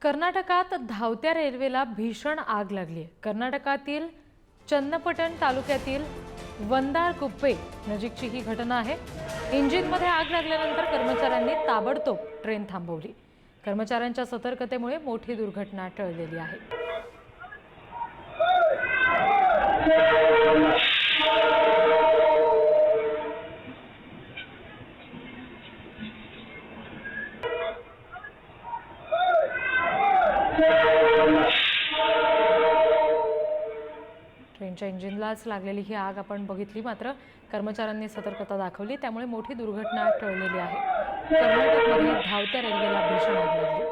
कर्नाटकात धावत्या रेल्वेला भीषण आग लागली आहे। कर्नाटकातील चन्नपटण तालुक्यातील वंदारकुप्पे नजीकची ही घटना आहे। इंजिनमध्ये आग लागल्यानंतर कर्मचाऱ्यांनी ताबडतोब ट्रेन थांबवली। कर्मचाऱ्यांच्या सतर्कतेमुळे मोठी दुर्घटना टळलेली आहे। ट्रेनच्या इंजिनलाच लागलेली ही आग आपण बघितली, मात्र कर्मचाऱ्यांनी सतर्कता दाखवली, त्यामुळे मोठी दुर्घटना टळलेली आहे। कर्नाटकमध्ये धावत्या रेल्वेला भीषण आग लागली।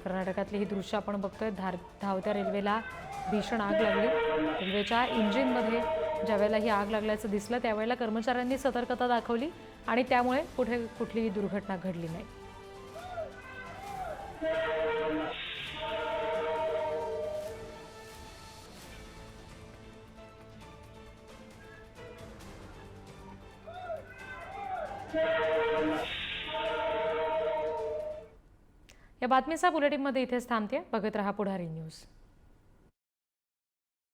कर्नाटकातली ही दृश्य आपण बघतोय। धावत्या रेल्वेला भीषण आग लागली। रेल्वेच्या इंजिनमध्ये ज्यावेळेला ही आग लागल्याचं दिसलं त्यावेळेला कर्मचाऱ्यांनी सतर्कता दाखवली आणि त्यामुळे कुठलीही दुर्घटना घडली नाही। या बातमीचा बुलेटिनमध्ये इथेच थांबते। बघत रहा पुढारी न्यूज।